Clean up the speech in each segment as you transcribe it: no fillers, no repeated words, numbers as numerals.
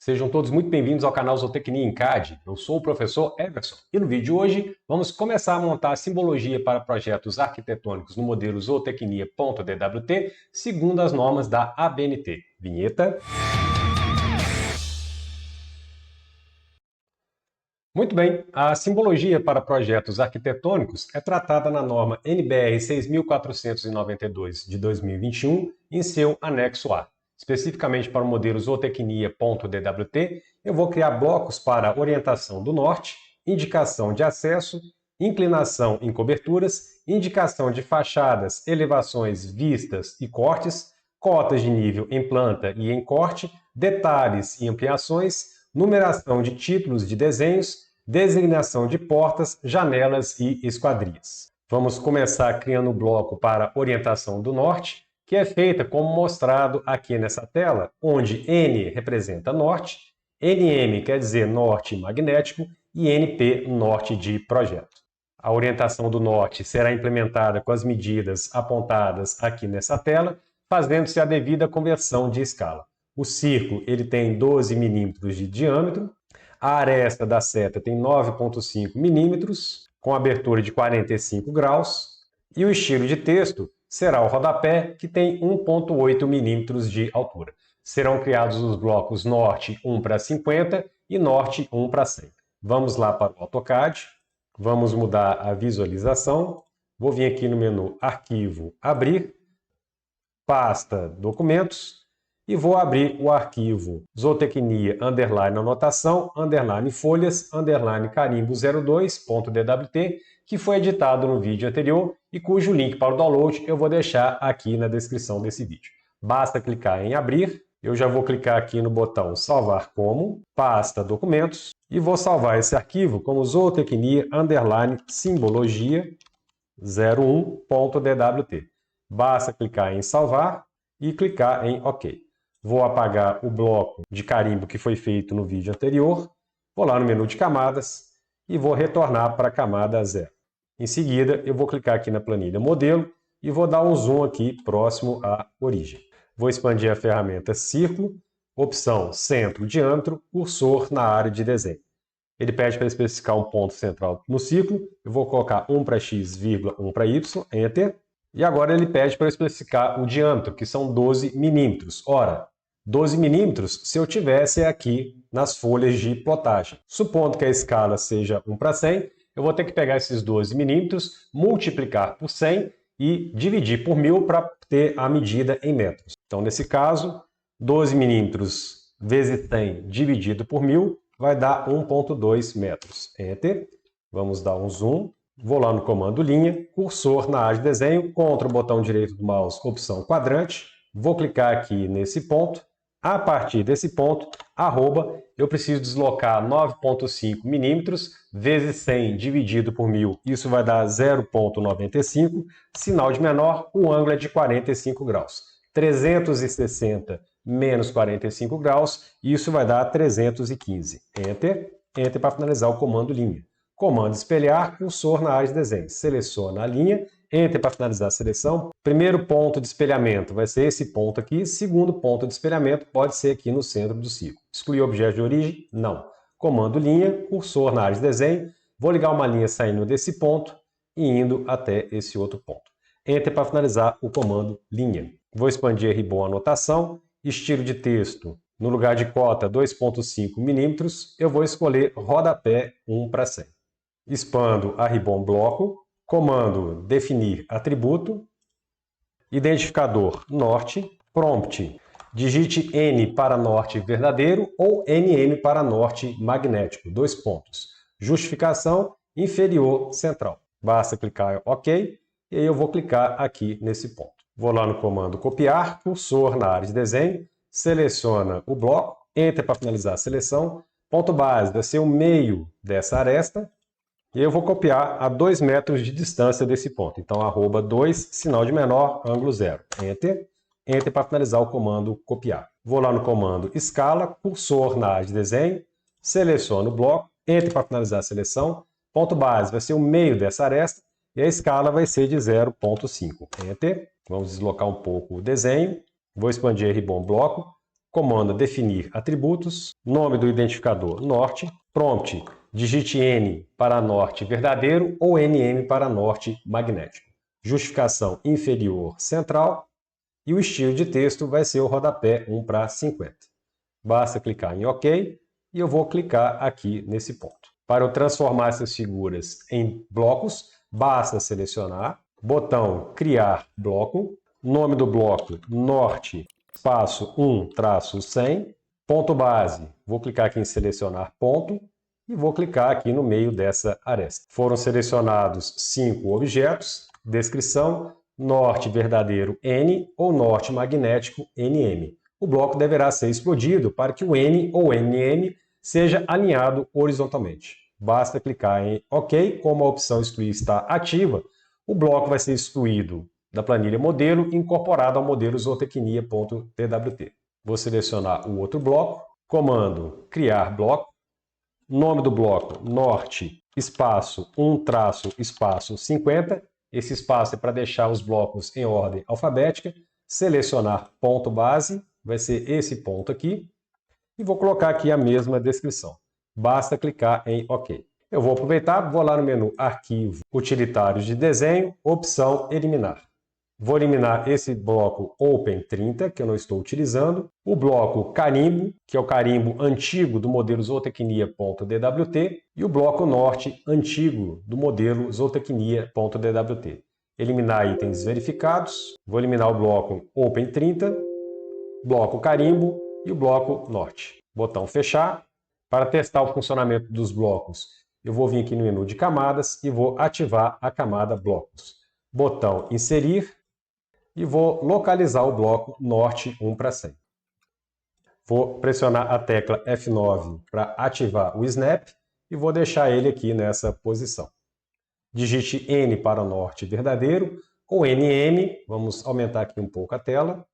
Sejam todos muito bem-vindos ao canal Zootecnia em CAD. Eu sou o professor Everson e no vídeo de hoje vamos começar a montar a simbologia para projetos arquitetônicos no modelo zootecnia.dwt segundo as normas da ABNT. Vinheta. Muito bem, a simbologia para projetos arquitetônicos é tratada na norma NBR 6492 de 2021 em seu anexo A. Especificamente para o modelo zootecnia.dwt, eu vou criar blocos para orientação do norte, indicação de acesso, inclinação em coberturas, indicação de fachadas, elevações, vistas e cortes, cotas de nível em planta e em corte, detalhes e ampliações, numeração de títulos de desenhos, designação de portas, janelas e esquadrias. Vamos começar criando o bloco para orientação do norte, que é feita como mostrado aqui nessa tela, onde N representa norte, NM quer dizer norte magnético e NP norte de projeto. A orientação do norte será implementada com as medidas apontadas aqui nessa tela, fazendo-se a devida conversão de escala. O círculo ele tem 12 milímetros de diâmetro, a aresta da seta tem 9,5 milímetros, com abertura de 45 graus, e o estilo de texto será o rodapé, que tem 1,8 milímetros de altura. Serão criados os blocos norte 1 para 50 e norte 1 para 100. Vamos lá para o AutoCAD, vamos mudar a visualização, vou vir aqui no menu Arquivo, Abrir, Pasta, Documentos, e vou abrir o arquivo zootecnia anotação folhas carimbo 02.dwt, que foi editado no vídeo anterior e cujo link para o download eu vou deixar aqui na descrição desse vídeo. Basta clicar em abrir, eu já vou clicar aqui no botão salvar como, pasta documentos, e vou salvar esse arquivo como zootecnia simbologia 01.dwt. Basta clicar em salvar e clicar em OK. Vou apagar o bloco de carimbo que foi feito no vídeo anterior, vou lá no menu de camadas e vou retornar para a camada 0. Em seguida, eu vou clicar aqui na planilha modelo e vou dar um zoom aqui próximo à origem. Vou expandir a ferramenta círculo, opção centro diâmetro, cursor na área de desenho. Ele pede para especificar um ponto central no círculo, eu vou colocar 1 para x, 1 para y, enter. E agora ele pede para especificar o diâmetro, que são 12 milímetros. Ora, 12 milímetros se eu tivesse aqui nas folhas de plotagem. Supondo que a escala seja 1 para 100, eu vou ter que pegar esses 12 milímetros, multiplicar por 100 e dividir por 1000 para ter a medida em metros. Então, nesse caso, 12 milímetros vezes 100 dividido por 1000 vai dar 1,2 metros. Enter. Vamos dar um zoom. Vou lá no comando linha, cursor na área de desenho, contra o botão direito do mouse, opção quadrante. Vou clicar aqui nesse ponto. A partir desse ponto, arroba, eu preciso deslocar 9,5 milímetros vezes 100 dividido por 1000. Isso vai dar 0,95. Sinal de menor, o ângulo é de 45 graus. 360 menos 45 graus, isso vai dar 315. Enter. Enter para finalizar o comando linha. Comando espelhar, cursor na área de desenho. Seleciona a linha, Enter para finalizar a seleção. Primeiro ponto de espelhamento vai ser esse ponto aqui. Segundo ponto de espelhamento pode ser aqui no centro do círculo. Excluir objeto de origem? Não. Comando linha, cursor na área de desenho. Vou ligar uma linha saindo desse ponto e indo até esse outro ponto. Enter para finalizar o comando linha. Vou expandir a ribbon anotação. Estilo de texto. No lugar de cota 2,5 milímetros, eu vou escolher rodapé 1 para 100. Expando a ribbon bloco, comando definir atributo, identificador norte, prompt, digite N para norte verdadeiro ou NM para norte magnético, 2 pontos. Justificação inferior central. Basta clicar em OK e aí eu vou clicar aqui nesse ponto. Vou lá no comando copiar, cursor na área de desenho, seleciona o bloco, Enter para finalizar a seleção, ponto base vai ser o meio dessa aresta, e eu vou copiar a 2 metros de distância desse ponto. Então, arroba 2, sinal de menor, ângulo 0. Enter. Enter para finalizar o comando copiar. Vou lá no comando escala, cursor na área de desenho, seleciono o bloco, Enter para finalizar a seleção, ponto base vai ser o meio dessa aresta, e a escala vai ser de 0,5. Enter. Vamos deslocar um pouco o desenho. Vou expandir a ribbon bloco, comando definir atributos, nome do identificador norte, prompt, digite N para norte verdadeiro ou NM para norte magnético. Justificação inferior central e o estilo de texto vai ser o rodapé 1/50. Basta clicar em OK e eu vou clicar aqui nesse ponto. Para eu transformar essas figuras em blocos, basta selecionar, botão criar bloco, nome do bloco norte, espaço 1-100, ponto base, vou clicar aqui em selecionar ponto e vou clicar aqui no meio dessa aresta. Foram selecionados 5 objetos, descrição, norte verdadeiro N ou norte magnético NM. O bloco deverá ser explodido para que o N ou NM seja alinhado horizontalmente. Basta clicar em OK, como a opção excluir está ativa, o bloco vai ser excluído da planilha modelo e incorporado ao modelo zootecnia.twt. Vou selecionar o outro bloco, comando criar bloco, nome do bloco norte, espaço 1-espaço 50, esse espaço é para deixar os blocos em ordem alfabética, selecionar ponto base, vai ser esse ponto aqui, e vou colocar aqui a mesma descrição. Basta clicar em OK. Eu vou aproveitar, vou lá no menu Arquivo, Utilitários de Desenho, opção Eliminar. Vou eliminar esse bloco Open30, que eu não estou utilizando, o bloco Carimbo, que é o carimbo antigo do modelo zootecnia.dwt, e o bloco Norte, antigo do modelo zootecnia.dwt. Eliminar itens verificados, vou eliminar o bloco Open30, bloco Carimbo e o bloco Norte. Botão Fechar. Para testar o funcionamento dos blocos, eu vou vir aqui no menu de camadas e vou ativar a camada Blocos. Botão Inserir e vou localizar o bloco Norte 1/100. Vou pressionar a tecla F9 para ativar o Snap e vou deixar ele aqui nessa posição. Digite N para norte verdadeiro ou NM, vamos aumentar aqui um pouco a tela,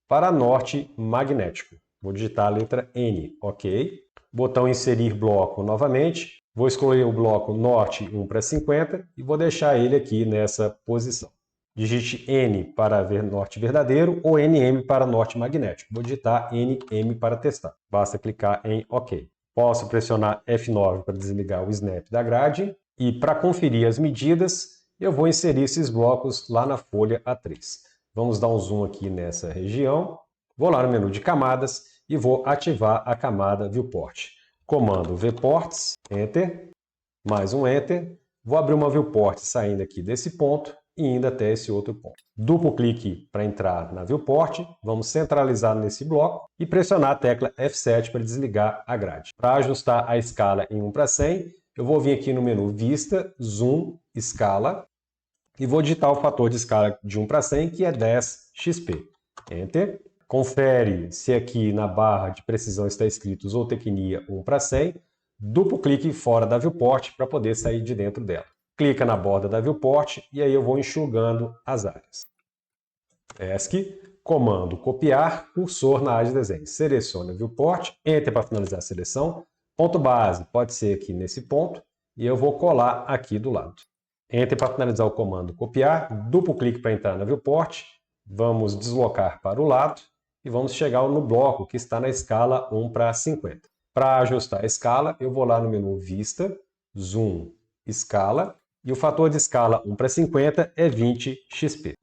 para norte magnético. Vou digitar a letra N, OK. Botão Inserir bloco novamente. Vou escolher o bloco Norte 1/50 e vou deixar ele aqui nessa posição. Digite N para norte verdadeiro ou NM para norte magnético. Vou digitar NM para testar. Basta clicar em OK. Posso pressionar F9 para desligar o Snap da grade. E para conferir as medidas, eu vou inserir esses blocos lá na folha A3. Vamos dar um zoom aqui nessa região. Vou lá no menu de camadas e vou ativar a camada Viewport. Comando Vports, Enter, mais um Enter. Vou abrir uma Viewport saindo aqui desse ponto e indo até esse outro ponto. Duplo clique para entrar na Viewport, vamos centralizar nesse bloco e pressionar a tecla F7 para desligar a grade. Para ajustar a escala em 1/100, eu vou vir aqui no menu Vista, Zoom, Escala e vou digitar o fator de escala de 1/100, que é 10 XP. Enter. Confere se aqui na barra de precisão está escrito Zootecnia 1/100. Duplo clique fora da Viewport para poder sair de dentro dela. Clica na borda da Viewport e aí eu vou enxugando as áreas. ESC, comando copiar, cursor na área de desenho. Selecione a Viewport, Enter para finalizar a seleção. Ponto base pode ser aqui nesse ponto e eu vou colar aqui do lado. Enter para finalizar o comando copiar, duplo clique para entrar na Viewport. Vamos deslocar para o lado e vamos chegar no bloco que está na escala 1/50. Para ajustar a escala, eu vou lá no menu Vista, Zoom, Escala, e o fator de escala 1/50 é 20 XP.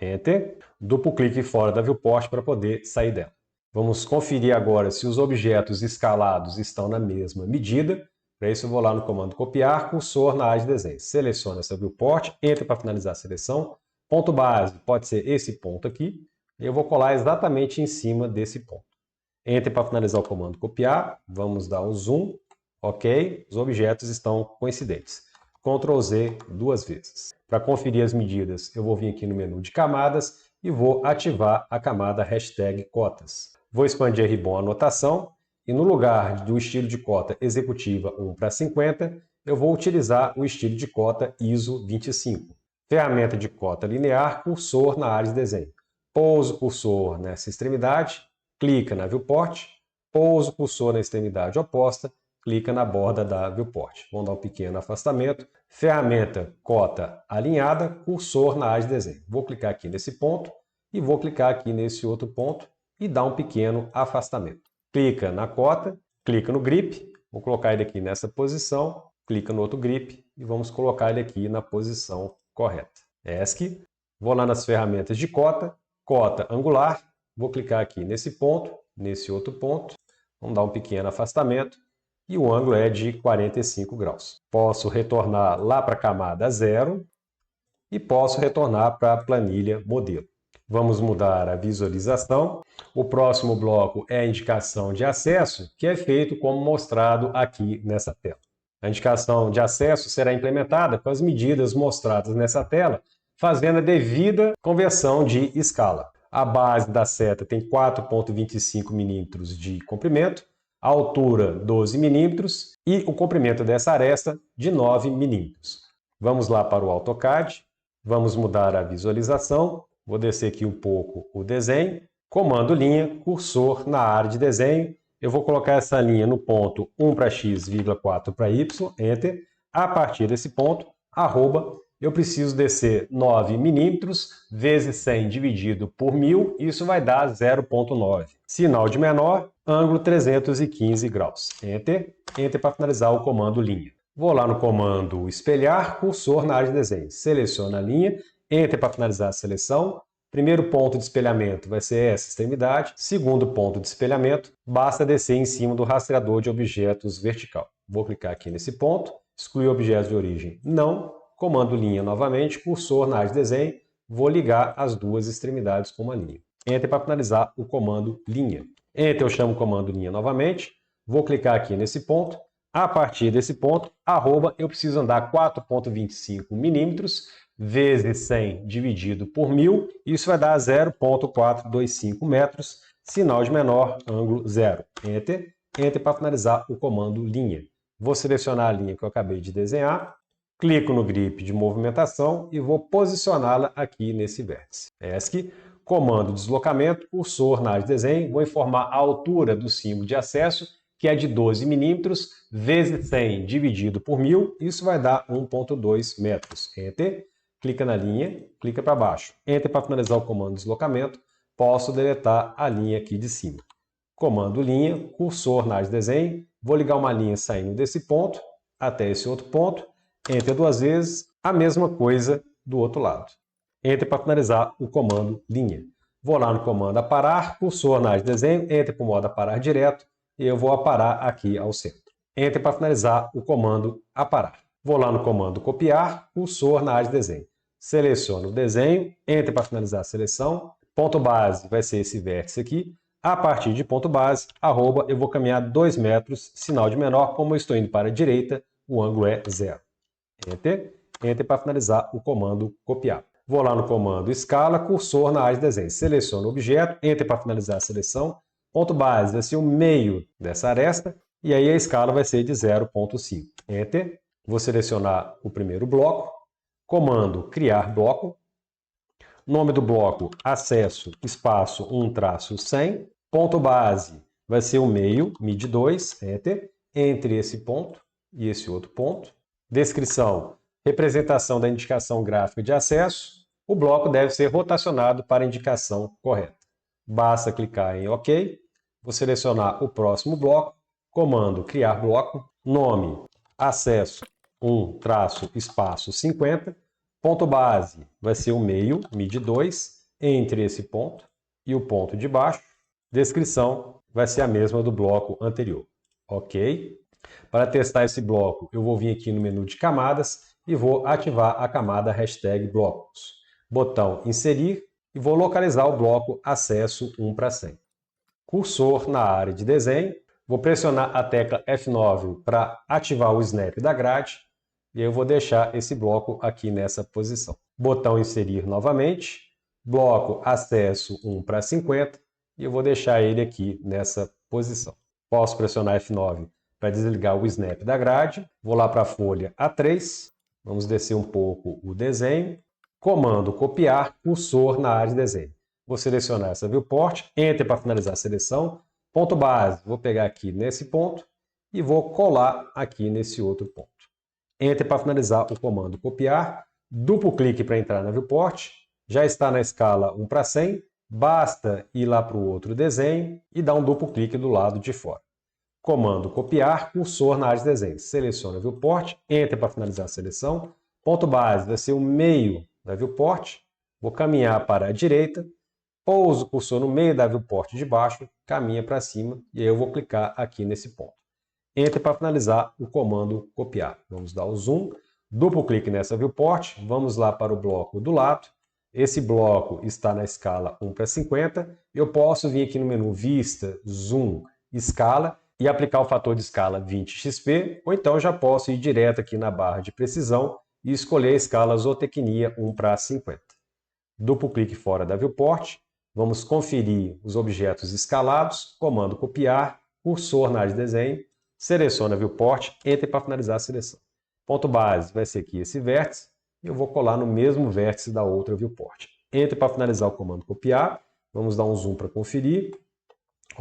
Enter. Duplo clique fora da Viewport para poder sair dela. Vamos conferir agora se os objetos escalados estão na mesma medida. Para isso eu vou lá no comando copiar, cursor na área de desenho. Seleciono essa Viewport, Enter para finalizar a seleção. Ponto base pode ser esse ponto aqui. Eu vou colar exatamente em cima desse ponto. Enter para finalizar o comando copiar. Vamos dar um zoom. OK. Os objetos estão coincidentes. Ctrl Z 2 vezes. Para conferir as medidas, eu vou vir aqui no menu de camadas e vou ativar a camada hashtag cotas. Vou expandir a ribbon anotação e no lugar do estilo de cota executiva 1/50, eu vou utilizar o estilo de cota ISO 25. Ferramenta de cota linear, cursor na área de desenho. Pouso o cursor nessa extremidade, clica na Viewport, pouso o cursor na extremidade oposta, clica na borda da Viewport. Vamos dar um pequeno afastamento. Ferramenta cota alinhada, cursor na área de desenho. Vou clicar aqui nesse ponto e vou clicar aqui nesse outro ponto e dá um pequeno afastamento. Clica na cota, clica no grip, vou colocar ele aqui nessa posição, clica no outro grip e vamos colocar ele aqui na posição correta. ESC, vou lá nas ferramentas de cota, cota angular, vou clicar aqui nesse ponto, nesse outro ponto, vamos dar um pequeno afastamento e o ângulo é de 45 graus. Posso retornar lá para a camada 0 e posso retornar para a planilha modelo. Vamos mudar a visualização. O próximo bloco é a indicação de acesso, que é feito como mostrado aqui nessa tela. A indicação de acesso será implementada com as medidas mostradas nessa tela, fazendo a devida conversão de escala. A base da seta tem 4,25 milímetros de comprimento, a altura 12 milímetros e o comprimento dessa aresta de 9 milímetros. Vamos lá para o AutoCAD, vamos mudar a visualização, vou descer aqui um pouco o desenho, comando linha, cursor na área de desenho, eu vou colocar essa linha no ponto 1 para x, 4 para y, Enter, a partir desse ponto, arroba, eu preciso descer 9 milímetros vezes 100 dividido por 1000, isso vai dar 0,9. Sinal de menor, ângulo 315 graus. Enter, Enter para finalizar o comando linha. Vou lá no comando espelhar, cursor na área de desenho. Seleciono a linha, Enter para finalizar a seleção. Primeiro ponto de espelhamento vai ser essa extremidade. Segundo ponto de espelhamento, basta descer em cima do rastreador de objetos vertical. Vou clicar aqui nesse ponto, excluir objetos de origem, não. Comando linha novamente, cursor na área de desenho, vou ligar as duas extremidades com uma linha. Enter para finalizar o comando linha. Enter, eu chamo o comando linha novamente, vou clicar aqui nesse ponto, a partir desse ponto, arroba, eu preciso andar 4,25 milímetros vezes 100 dividido por 1000, isso vai dar 0,425 metros, sinal de menor, ângulo 0. Enter, Enter para finalizar o comando linha. Vou selecionar a linha que eu acabei de desenhar, clico no grip de movimentação e vou posicioná-la aqui nesse vértice. ESC, comando deslocamento, cursor na área de desenho, vou informar a altura do símbolo de acesso, que é de 12 milímetros, vezes 100 dividido por 1000, isso vai dar 1,2 metros. Enter, clica na linha, clica para baixo. Enter para finalizar o comando deslocamento, posso deletar a linha aqui de cima. Comando linha, cursor na área de desenho, vou ligar uma linha saindo desse ponto até esse outro ponto, Enter duas vezes, a mesma coisa do outro lado. Enter para finalizar o comando linha. Vou lá no comando aparar, cursor na área de desenho, Enter para o modo aparar direto e eu vou aparar aqui ao centro. Enter para finalizar o comando aparar. Vou lá no comando copiar, cursor na área de desenho. Seleciono o desenho, Enter para finalizar a seleção. Ponto base vai ser esse vértice aqui. A partir de ponto base, arroba, eu vou caminhar 2 metros, sinal de menor, como eu estou indo para a direita, o ângulo é 0. Enter, Enter para finalizar o comando copiar. Vou lá no comando escala, cursor na área de desenho. Seleciono o objeto, Enter para finalizar a seleção. Ponto base vai ser o meio dessa aresta e aí a escala vai ser de 0,5. Enter, vou selecionar o primeiro bloco. Comando criar bloco. Nome do bloco acesso espaço 1-100. Ponto base vai ser o meio, mid 2, Enter. Entre esse ponto e esse outro ponto. Descrição, representação da indicação gráfica de acesso. O bloco deve ser rotacionado para a indicação correta. Basta clicar em OK. Vou selecionar o próximo bloco. Comando criar bloco. Nome, acesso 1-espaço 50. Ponto base vai ser o meio, mid 2, entre esse ponto e o ponto de baixo. Descrição vai ser a mesma do bloco anterior. OK. Para testar esse bloco, eu vou vir aqui no menu de camadas e vou ativar a camada #blocos. Botão inserir e vou localizar o bloco acesso 1-100. Cursor na área de desenho, vou pressionar a tecla F9 para ativar o snap da grade e eu vou deixar esse bloco aqui nessa posição. Botão inserir novamente, bloco acesso 1-50 e eu vou deixar ele aqui nessa posição. Posso pressionar F9 para desligar o snap da grade. Vou lá para a folha A3, vamos descer um pouco o desenho. Comando copiar, cursor na área de desenho. Vou selecionar essa viewport, Enter para finalizar a seleção. Ponto base, vou pegar aqui nesse ponto e vou colar aqui nesse outro ponto. Enter para finalizar o comando copiar. Duplo clique para entrar na viewport. Já está na escala 1-100. basta ir lá para o outro desenho e dar um duplo clique do lado de fora. Comando copiar, cursor na área de desenho. Seleciona a viewport, Enter para finalizar a seleção. Ponto base vai ser o meio da viewport. Vou caminhar para a direita, pouso o cursor no meio da viewport de baixo, caminha para cima e aí eu vou clicar aqui nesse ponto. Enter para finalizar o comando copiar. Vamos dar o zoom, duplo clique nessa viewport, vamos lá para o bloco do lado. Esse bloco está na escala 1:50. Eu posso vir aqui no menu Vista, Zoom, Escala e aplicar o fator de escala 20xp, ou então já posso ir direto aqui na barra de precisão e escolher a escala Zootecnia 1:50. Duplo clique fora da viewport, vamos conferir os objetos escalados, comando copiar, cursor na área de desenho, seleciona a viewport, Enter para finalizar a seleção. Ponto base vai ser aqui esse vértice, e eu vou colar no mesmo vértice da outra viewport. Enter para finalizar o comando copiar, vamos dar um zoom para conferir,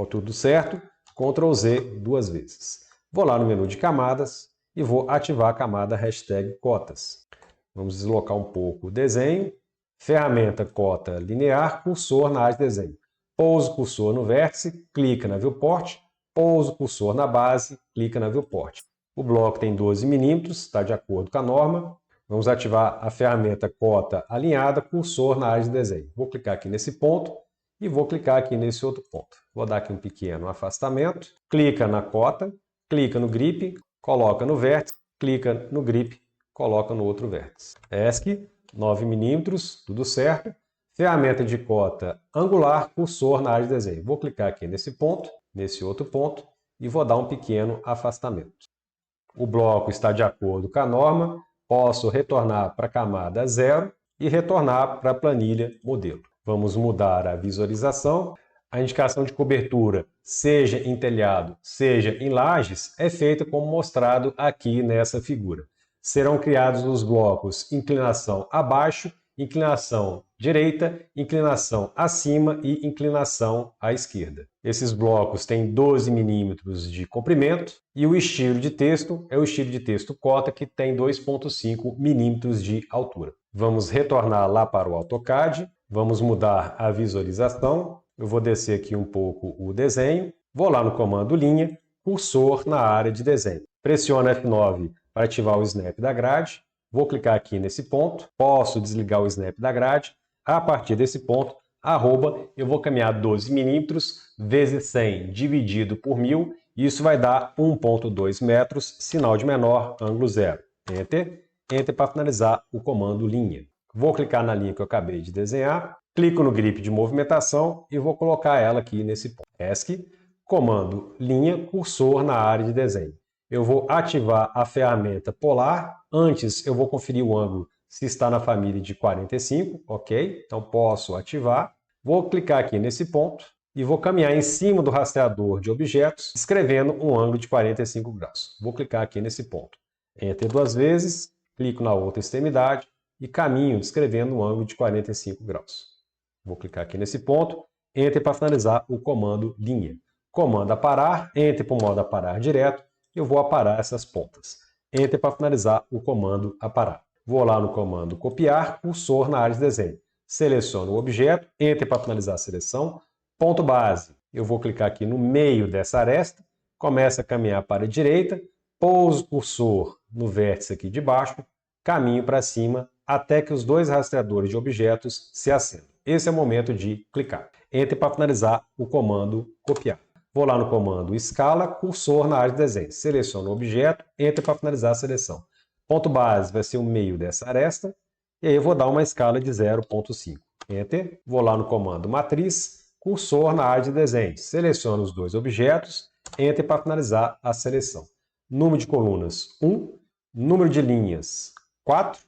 tudo certo, Ctrl Z 2 vezes. Vou lá no menu de camadas e vou ativar a camada hashtag cotas. Vamos deslocar um pouco o desenho, ferramenta cota linear, cursor na área de desenho. Pouso o cursor no vértice, clica na viewport, pouso o cursor na base, clica na viewport. O bloco tem 12 milímetros, está de acordo com a norma. Vamos ativar a ferramenta cota alinhada, cursor na área de desenho. Vou clicar aqui nesse ponto e vou clicar aqui nesse outro ponto. Vou dar aqui um pequeno afastamento, clica na cota, clica no grip, coloca no vértice, clica no grip, coloca no outro vértice. ESC, 9 milímetros, tudo certo. Ferramenta de cota angular, cursor na área de desenho. Vou clicar aqui nesse ponto, nesse outro ponto e vou dar um pequeno afastamento. O bloco está de acordo com a norma. Posso retornar para a camada 0 e retornar para a planilha modelo. Vamos mudar a visualização. A indicação de cobertura, seja em telhado, seja em lajes, é feita como mostrado aqui nessa figura. Serão criados os blocos inclinação abaixo, inclinação direita, inclinação acima e inclinação à esquerda. Esses blocos têm 12 milímetros de comprimento e o estilo de texto é o estilo de texto cota, que tem 2,5 milímetros de altura. Vamos retornar lá para o AutoCAD, vamos mudar a visualização. Eu vou descer aqui um pouco o desenho, vou lá no comando linha, cursor na área de desenho. Pressiono F9 para ativar o snap da grade. Vou clicar aqui nesse ponto, posso desligar o snap da grade. A partir desse ponto, eu vou caminhar 12 milímetros vezes 100 dividido por 1000, e isso vai dar 1,2 metros, sinal de menor, ângulo 0. Enter. Enter para finalizar o comando linha. Vou clicar na linha que eu acabei de desenhar, clico no grip de movimentação e vou colocar ela aqui nesse ponto. ESC, comando linha, cursor na área de desenho. Eu vou ativar a ferramenta polar. Antes eu vou conferir o ângulo se está na família de 45, ok? Então posso ativar. Vou clicar aqui nesse ponto e vou caminhar em cima do rastreador de objetos, escrevendo um ângulo de 45 graus. Vou clicar aqui nesse ponto. Enter 2 vezes, clico na outra extremidade e caminho descrevendo um ângulo de 45 graus. Vou clicar aqui nesse ponto, Enter para finalizar o comando linha. Comando aparar, Enter para o modo aparar direto. Eu vou aparar essas pontas. Enter para finalizar o comando aparar. Vou lá no comando copiar, cursor na área de desenho. Seleciono o objeto, Enter para finalizar a seleção. Ponto base. Eu vou clicar aqui no meio dessa aresta, começo a caminhar para a direita, pouso o cursor no vértice aqui de baixo, caminho para cima até que os dois rastreadores de objetos se acendam. Esse é o momento de clicar. Enter para finalizar o comando copiar. Vou lá no comando escala, cursor na área de desenho. Seleciono o objeto, Enter para finalizar a seleção. Ponto base vai ser o meio dessa aresta, e aí eu vou dar uma escala de 0,5. Enter. Vou lá no comando matriz, cursor na área de desenho. Seleciono os dois objetos, Enter para finalizar a seleção. Número de colunas 1, número de linhas 4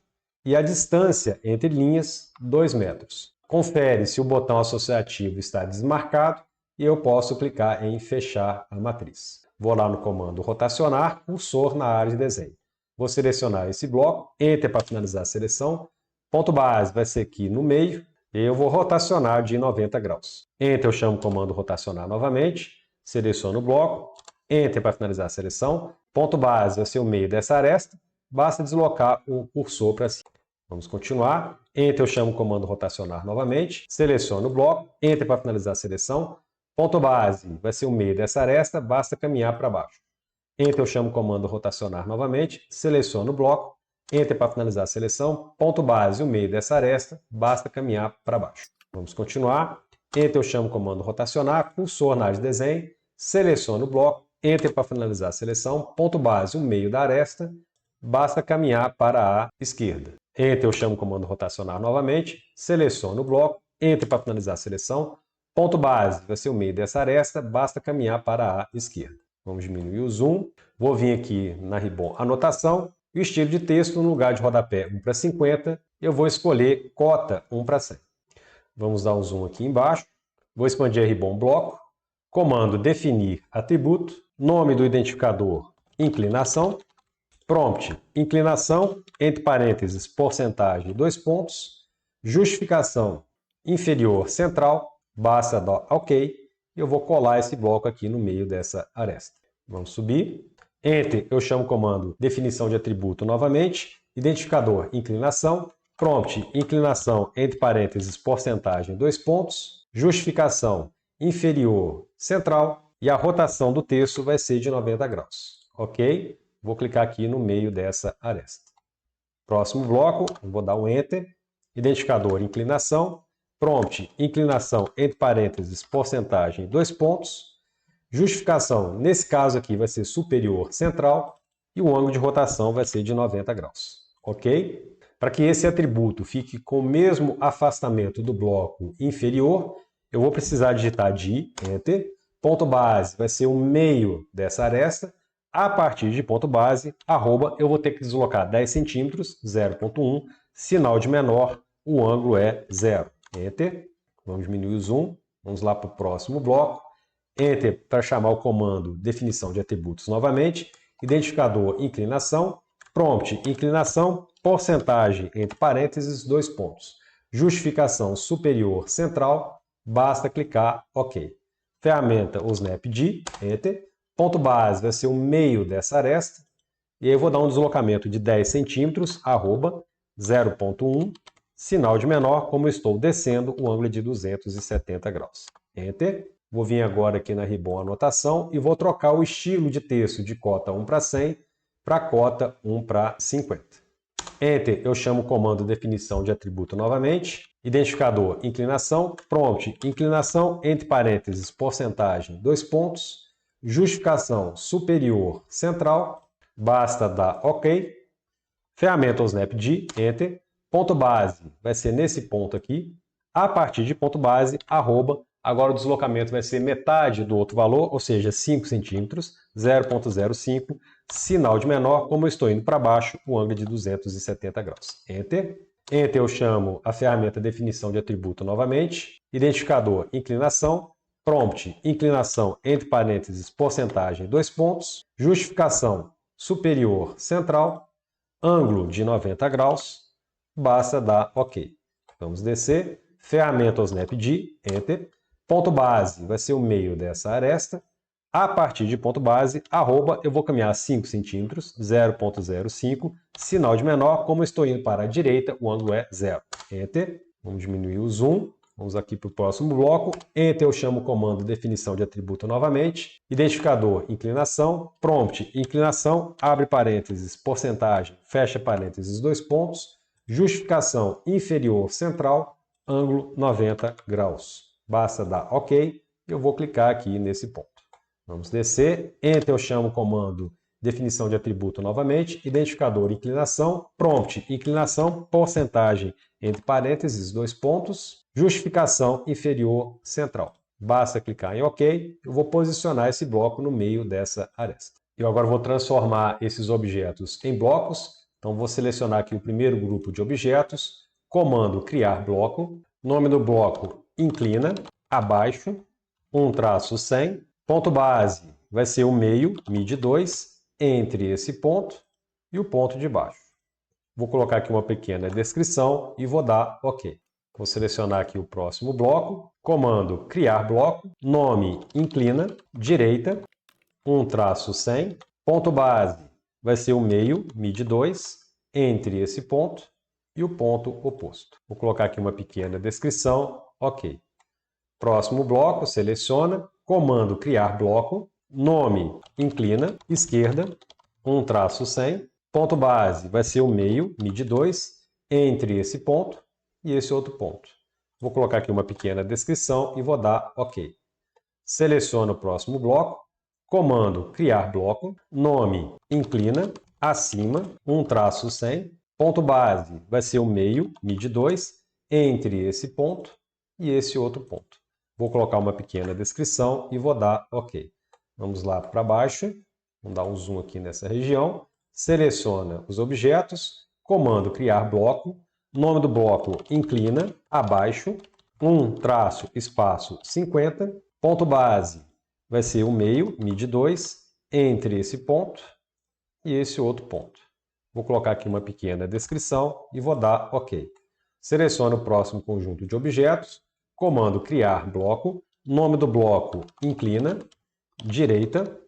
e a distância entre linhas 2 metros. Confere se o botão associativo está desmarcado e eu posso clicar em fechar a matriz. Vou lá no comando rotacionar, cursor na área de desenho. Vou selecionar esse bloco, Enter para finalizar a seleção. Ponto base vai ser aqui no meio e eu vou rotacionar de 90 graus. Enter, eu chamo o comando rotacionar novamente, seleciono o bloco, Enter para finalizar a seleção. Ponto base vai ser o meio dessa aresta, basta deslocar o cursor para cima. Vamos continuar. Enter, eu chamo o comando rotacionar novamente. Seleciono o bloco. Enter para finalizar a seleção. Ponto base vai ser o meio dessa aresta, basta caminhar para baixo. Enter, eu chamo o comando rotacionar novamente. Seleciono o bloco. Enter para finalizar a seleção. Ponto base, o meio dessa aresta, basta caminhar para baixo. Vamos continuar. Enter, eu chamo o comando rotacionar. Cursor na área de desenho. Seleciono o bloco. Enter para finalizar a seleção. Ponto base, o meio da aresta, basta caminhar para a esquerda. Enter, eu chamo o comando rotacionar novamente. Seleciono o bloco. Enter para finalizar a seleção. Ponto base vai ser o meio dessa aresta, basta caminhar para a esquerda. Vamos diminuir o zoom. Vou vir aqui na Ribbon Anotação. E o estilo de texto, no lugar de rodapé 1:50, eu vou escolher cota 1:100. Vamos dar um zoom aqui embaixo. Vou expandir a Ribbon Bloco. Comando definir atributo. Nome do identificador, inclinação. Prompt, inclinação, entre parênteses, porcentagem, 2 pontos. Justificação, inferior, central. Basta dar OK. Eu vou colar esse bloco aqui no meio dessa aresta. Vamos subir. Enter, eu chamo o comando definição de atributo novamente. Identificador, inclinação. Prompt, inclinação, entre parênteses, porcentagem, 2 pontos. Justificação, inferior, central. E a rotação do texto vai ser de 90 graus. OK? Vou clicar aqui no meio dessa aresta. Próximo bloco, vou dar um Enter. Identificador, inclinação. Prompt, inclinação, entre parênteses, porcentagem, 2 pontos. Justificação, nesse caso aqui, vai ser superior, central. E o ângulo de rotação vai ser de 90 graus. Ok? Para que esse atributo fique com o mesmo afastamento do bloco inferior, eu vou precisar digitar DI, Enter. Ponto base vai ser o meio dessa aresta. A partir de ponto base, arroba, eu vou ter que deslocar 10 centímetros, 0,1. Sinal de menor, o ângulo é 0. Enter. Vamos diminuir o zoom. Vamos lá para o próximo bloco. Enter para chamar o comando definição de atributos novamente. Identificador, inclinação. Prompt, inclinação, porcentagem, entre parênteses, 2 pontos. Justificação superior, central. Basta clicar OK. Ferramenta, o Snap-D. Enter. Ponto base vai ser o meio dessa aresta. E aí eu vou dar um deslocamento de 10 centímetros, arroba, 0,1. Sinal de menor, como eu estou descendo, o ângulo é de 270 graus. Enter. Vou vir agora aqui na Ribbon Anotação e vou trocar o estilo de texto de cota 1:100 para cota 1:50. Enter, eu chamo o comando definição de atributo novamente. Identificador, inclinação. Prompt, inclinação, entre parênteses, porcentagem, 2 pontos. Justificação, superior, central. Basta dar OK. Ferramenta, o Snap-D, Enter. Ponto base vai ser nesse ponto aqui. A partir de ponto base, arroba. Agora o deslocamento vai ser metade do outro valor, ou seja, 5 centímetros, 0,05. Sinal de menor, como eu estou indo para baixo, o ângulo é de 270 graus. Enter. Enter, eu chamo a ferramenta definição de atributo novamente. Identificador, inclinação. Prompt, inclinação, entre parênteses, porcentagem, 2 pontos. Justificação, superior, central. Ângulo de 90 graus. Basta dar OK. Vamos descer. Ferramenta, o Snap-D. Enter. Ponto base vai ser o meio dessa aresta. A partir de ponto base, arroba, eu vou caminhar 5 centímetros, 0,05. Sinal de menor, como eu estou indo para a direita, o ângulo é 0. Enter. Vamos diminuir o zoom. Vamos aqui para o próximo bloco. Enter, eu chamo o comando definição de atributo novamente. Identificador, inclinação. Prompt, inclinação, abre parênteses, porcentagem, fecha parênteses, 2 pontos. Justificação, inferior, central, ângulo 90 graus. Basta dar OK. Eu vou clicar aqui nesse ponto. Vamos descer. Enter, eu chamo o comando definição de atributo novamente. Identificador, inclinação. Prompt, inclinação, porcentagem, entre parênteses, 2 pontos. Justificação, inferior, central. Basta clicar em OK. Eu vou posicionar esse bloco no meio dessa aresta. Eu agora vou transformar esses objetos em blocos. Então, vou selecionar aqui o primeiro grupo de objetos. Comando criar bloco. Nome do bloco, inclina, abaixo, 1-100. Ponto base vai ser o meio, mid 2, entre esse ponto e o ponto de baixo. Vou colocar aqui uma pequena descrição e vou dar OK. Vou selecionar aqui o próximo bloco. Comando criar bloco. Nome, inclina, direita, 1-100. Ponto base vai ser o meio, mid 2, entre esse ponto e o ponto oposto. Vou colocar aqui uma pequena descrição, ok. Próximo bloco, seleciona, comando criar bloco, nome inclina, esquerda, 1-100, ponto base vai ser o meio, mid 2, entre esse ponto e esse outro ponto. Vou colocar aqui uma pequena descrição e vou dar ok. Seleciono o próximo bloco, comando criar bloco, nome inclina, acima, 1-100, ponto base vai ser o meio, mid 2, entre esse ponto e esse outro ponto. Vou colocar uma pequena descrição e vou dar ok. Vamos lá para baixo, vamos dar um zoom aqui nessa região, seleciona os objetos, comando criar bloco, nome do bloco inclina, abaixo, 1-50, ponto base vai ser o meio, mid 2, entre esse ponto e esse outro ponto. Vou colocar aqui uma pequena descrição e vou dar ok. Seleciono o próximo conjunto de objetos, comando criar bloco, nome do bloco inclina, direita,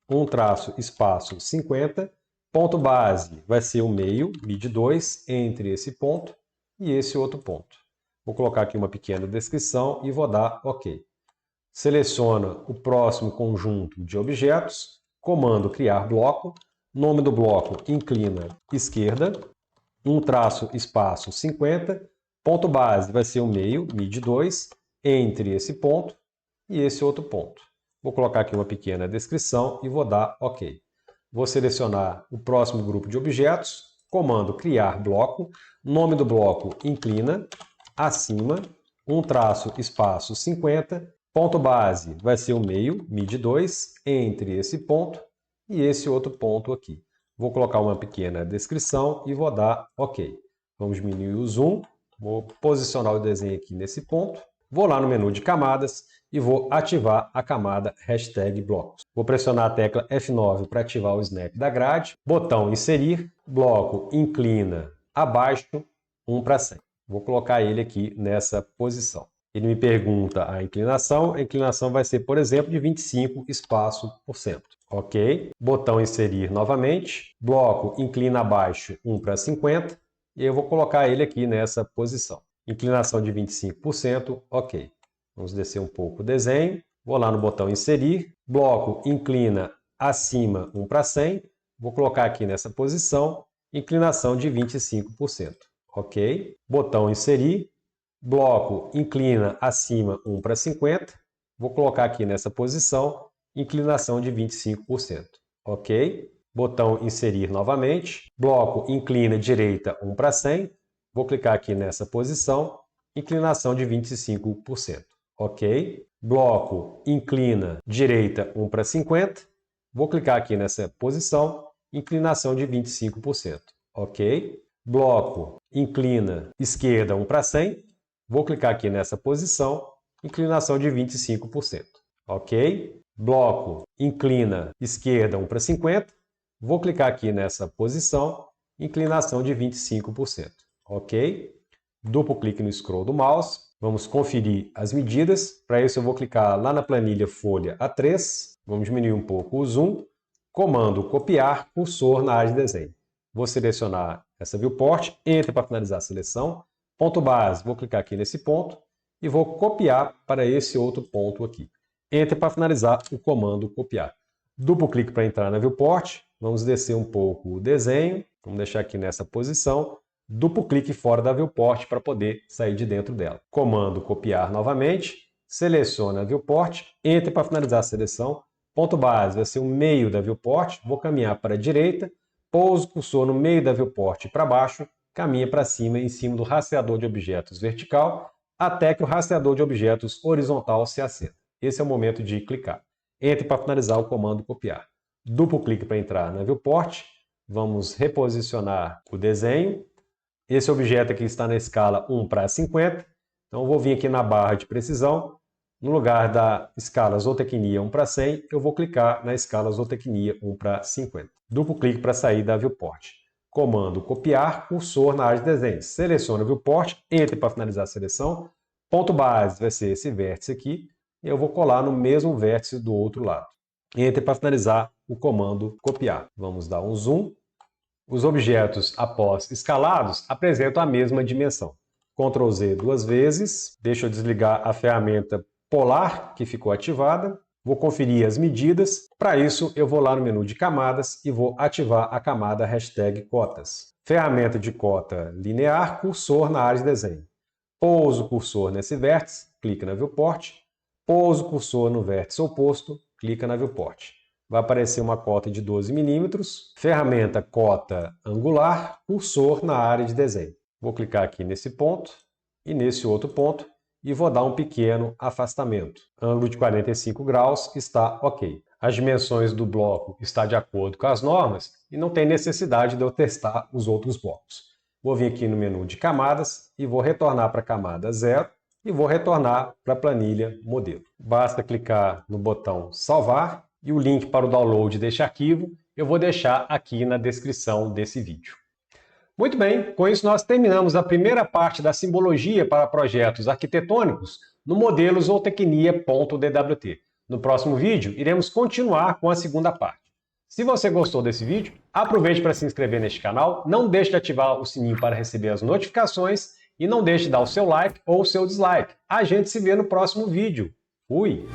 1-50, ponto base vai ser o meio, mid 2, entre esse ponto e esse outro ponto. Vou colocar aqui uma pequena descrição e vou dar ok. Seleciona o próximo conjunto de objetos, comando criar bloco, nome do bloco inclina, esquerda, 1-50, ponto base vai ser o meio, mid 2, entre esse ponto e esse outro ponto. Vou colocar aqui uma pequena descrição e vou dar ok. Vou selecionar o próximo grupo de objetos, comando criar bloco, nome do bloco inclina, acima, 1-50, ponto base vai ser o meio, mid 2, entre esse ponto e esse outro ponto aqui. Vou colocar uma pequena descrição e vou dar ok. Vamos diminuir o zoom, vou posicionar o desenho aqui nesse ponto, vou lá no menu de camadas e vou ativar a camada hashtag blocos. Vou pressionar a tecla F9 para ativar o snap da grade, botão inserir, bloco inclina abaixo, 1-100. Vou colocar ele aqui nessa posição. Ele me pergunta a inclinação vai ser, por exemplo, de 25 espaço por cento. Ok? Botão inserir novamente, bloco inclina abaixo 1-50 e eu vou colocar ele aqui nessa posição. Inclinação de 25%, ok. Vamos descer um pouco o desenho, vou lá no botão inserir, bloco inclina acima 1-100, vou colocar aqui nessa posição, inclinação de 25%. Ok? Botão inserir, bloco inclina acima 1-50, vou colocar aqui nessa posição, inclinação de 25%. Ok? Botão inserir novamente, bloco inclina direita 1-100, vou clicar aqui nessa posição, inclinação de 25%. Ok? Bloco inclina direita 1-50, vou clicar aqui nessa posição, inclinação de 25%. Ok? Bloco inclina esquerda 1-100, vou clicar aqui nessa posição, inclinação de 25%. Ok? Bloco inclina esquerda 1-50, vou clicar aqui nessa posição, inclinação de 25%. Ok? Duplo clique no scroll do mouse, vamos conferir as medidas. Para isso eu vou clicar lá na planilha folha A3, vamos diminuir um pouco o zoom, comando copiar, cursor na área de desenho. Vou selecionar essa viewport, Enter para finalizar a seleção, ponto base, vou clicar aqui nesse ponto e vou copiar para esse outro ponto aqui. Enter para finalizar o comando copiar. Duplo clique para entrar na viewport, vamos descer um pouco o desenho, vamos deixar aqui nessa posição, duplo clique fora da viewport para poder sair de dentro dela. Comando copiar novamente, seleciona a viewport, Enter para finalizar a seleção, ponto base vai ser o meio da viewport, vou caminhar para a direita, pouso o cursor no meio da viewport para baixo, caminha para cima em cima do rastreador de objetos vertical, até que o rastreador de objetos horizontal se acenda. Esse é o momento de clicar. Entre para finalizar o comando copiar. Duplo clique para entrar na viewport, vamos reposicionar o desenho. Esse objeto aqui está na escala 1:50, então eu vou vir aqui na barra de precisão, no lugar da escala zootecnia 1:100, eu vou clicar na escala zootecnia 1:50. Duplo clique para sair da viewport. Comando copiar, cursor na área de desenho. Seleciona a viewport, entre para finalizar a seleção. Ponto base vai ser esse vértice aqui. E eu vou colar no mesmo vértice do outro lado. Entre para finalizar o comando copiar. Vamos dar um zoom. Os objetos após escalados apresentam a mesma dimensão. Ctrl Z 2 vezes, deixa eu desligar a ferramenta polar que ficou ativada, vou conferir as medidas, para isso eu vou lá no menu de camadas e vou ativar a camada hashtag cotas. Ferramenta de cota linear, cursor na área de desenho. Pouso o cursor nesse vértice, clica na viewport, pouso o cursor no vértice oposto, clica na viewport. Vai aparecer uma cota de 12 mm, ferramenta cota angular, cursor na área de desenho. Vou clicar aqui nesse ponto e nesse outro ponto e vou dar um pequeno afastamento. Ângulo de 45 graus está ok. As dimensões do bloco estão de acordo com as normas e não tem necessidade de eu testar os outros blocos. Vou vir aqui no menu de camadas e vou retornar para a camada 0 e vou retornar para a planilha modelo. Basta clicar no botão salvar e o link para o download deste arquivo eu vou deixar aqui na descrição desse vídeo. Muito bem, com isso nós terminamos a primeira parte da simbologia para projetos arquitetônicos no modelo zootecnia.dwt. No próximo vídeo, iremos continuar com a segunda parte. Se você gostou desse vídeo, aproveite para se inscrever neste canal, não deixe de ativar o sininho para receber as notificações e não deixe de dar o seu like ou o seu dislike. A gente se vê no próximo vídeo. Fui!